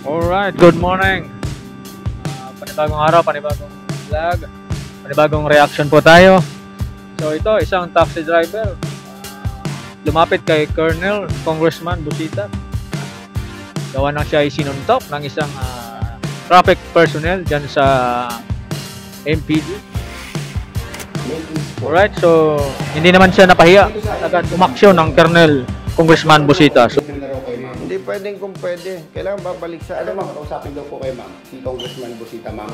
Alright, good morning. Panibagong araw, panibagong vlog, panibagong reaction po tayo. So ito, isang taxi driver lumapit kay Colonel Congressman Busita. Gawa nang siya ay sinuntok ng isang traffic personnel dyan sa MPD. Alright, so hindi naman siya napahiya. Agad umaksyon ng Colonel Congressman Busita. So, Hindi pwedeng kung pwede. Kailangan babalik sa Ano ma'am, kausapin daw po kayo ma'am. Si Congressman Busita ma'am.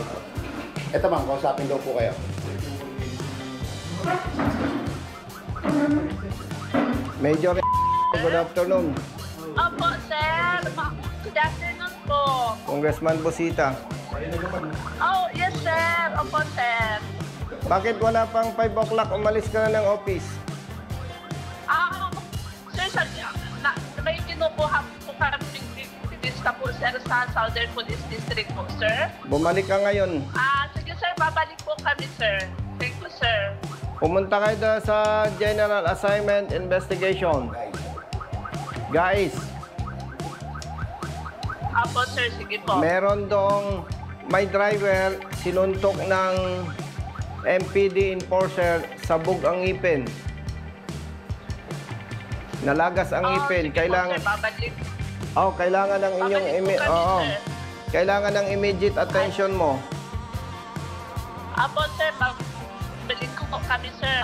Ito ma'am, kausapin daw po kayo. Major. Good afternoon. Opo, sir. Good afternoon po. Congressman Busita. Oh, yes, sir. Opo, sir. Bakit wala pang 5 o'clock umalis ka na ng office? Sir, may kinukuha po kami lista po, sir, sa Southern Police District po, sir. Bumalik ka ngayon. Sige, sir. Babalik po kami, sir. Thank you, sir. Pumunta kayo doon sa General Assignment Investigation. Guys, Opo, sir. Sige po. meron doong may driver sinuntok ng MPD enforcer, sabog ang ngipin. Nalagas ang ngipin. Sige Kailangan po, sir. Babalik. kailangan ng inyong Babalik po kami, sir. kailangan ng immediate attention mo. Opo, sir. Babalik ko po kami, sir.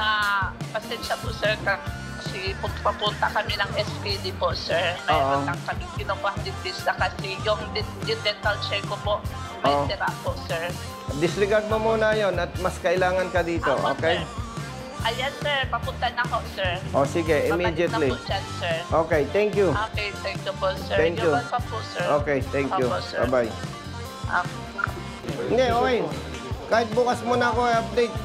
Pasensya po, sir. Kasi papunta kami ng SPD po, sir. Mayroon lang kami kinukuha dentista kasi yung dental chair ko po may sira po, sir. Disregard mo muna yon at mas kailangan ka dito, Opo, okay? sir. Ayan, sir. Papunta na ako, sir. Sige, immediately. Babalik na po dyan, sir. Okay, thank you. Okay, thank you po, sir. Thank you. You're welcome po, sir. Okay, thank you. Opo, sir. Bye-bye. Hindi, okay. Kahit bukas mo na ako i-update.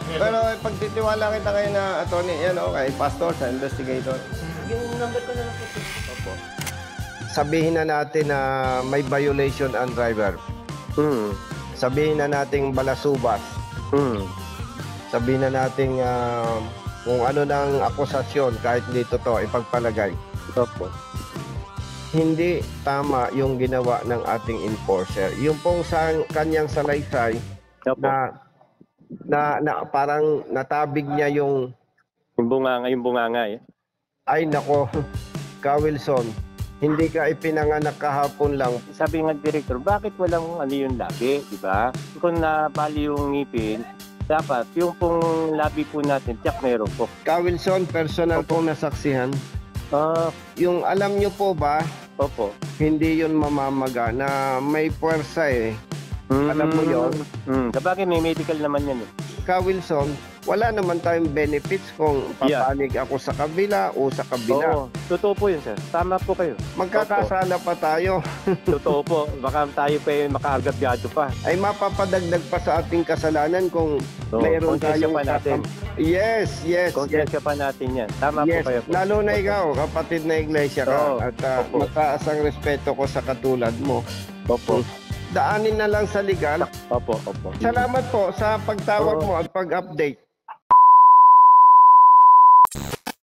Pero pagtitiwala kita kayo na attorney, yan okay, pastor sa investigator. Yung number ko na lang po, sir. Opo. Sabihin na natin na may violation ang driver. Sabihin na nating balasubas. Sabihin na nating kung ano ng akusasyon kahit hindi totoo, ipagpalagay. Opo. Hindi tama yung ginawa ng ating enforcer. Yung pong sa kanyang salaysay na parang natabig niya yung bunganga eh. ay nako, Ka Wilson, hindi ka ipinanganak kahapon lang. Sabi nga director, bakit walang ano yung labi, di ba? Kung nabali yung ngipin, dapat yung pong labi po natin, tiyak meron po. Ka Wilson, personal pong nasaksihan. Yung alam nyo po ba, Opo. hindi yun mamamaga na may puwersa eh. Alam mo yun? Sabagay may medical naman yan eh. Ka Wilson, wala naman tayong benefits kung papanig ako sa kabila o sa kabila. Oo, totoo po yun sir. Tama po kayo. Magkakasala pa tayo. Totoo po. Baka tayo pa yung makaagabyado pa. Ay mapapadagdag pa sa ating kasalanan kung mayroon konsensya tayong pa natin. Yes. Konsensya pa natin yan. Tama po kayo po. Lalo na ikaw, kapatid na iglesia ka. At mataas ang respeto ko sa katulad mo. Opo. Daanin na lang sa legal. Opo. Salamat po sa pagtawag mo at pag-update.